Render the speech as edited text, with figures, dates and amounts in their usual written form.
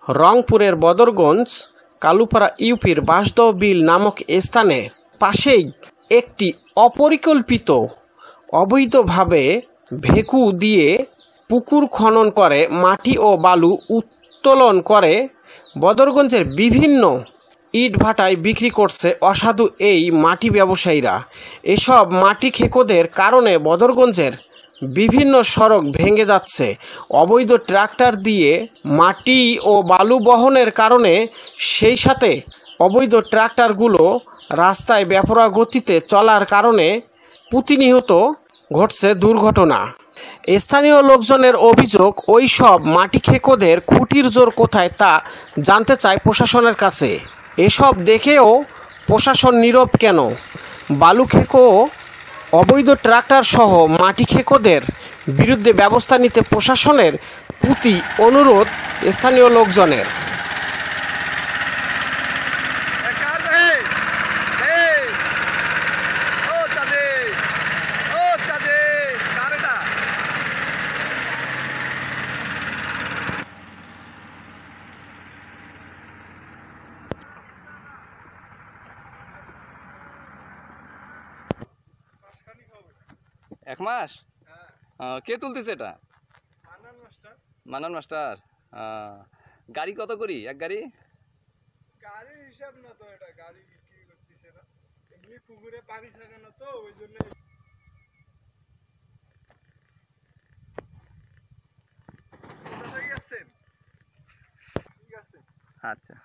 রংপুরের বদরগঞ্জ কালুপাড়া ইউপির বাঁশদহ বিল নামক স্থানে পাশেই একটি অপরিকল্পিত অবৈধভাবে ভেকু দিয়ে পুকুর খনন করে মাটি ও বালু উত্তোলন করে বদরগঞ্জের বিভিন্ন ইটভাটায় বিক্রি করছে অসাধু এই মাটি ব্যবসায়ীরা। এসব মাটি খেকোদের কারণে বদরগঞ্জের বিভিন্ন সড়ক ভেঙে যাচ্ছে। অবৈধ ট্রাক্টর দিয়ে মাটি ও বালু বহনের কারণে সেই সাথে অবৈধ ট্রাক্টরগুলো রাস্তায় বেপরোয়া গতিতে চলার কারণে প্রতিনিয়ত ঘটছে দুর্ঘটনা। স্থানীয় লোকজনের অভিযোগ, ওই সব মাটি খেকোদের খুঁটির জোর কোথায় তা জানতে চায় প্রশাসনের কাছে। এসব দেখেও প্রশাসন নীরব কেন? বালু খেকো, অবৈধ ট্রাক্টর সহ মাটি খেকোদের বিরুদ্ধে ব্যবস্থা নিতে প্রশাসনের প্রতি অনুরোধ স্থানীয় লোকজনের। এক মাস কে তুলতেছে এটা? মানান মাস্টার। গাড়ি কত করি এক গাড়ি? গাড়ির হিসাব না তো, এটা গাড়ি বিক্রি করতেছে না, এমনি পুকুরে পানি থাকে না তো ওই জন্য। ঠিক আছে। আচ্ছা।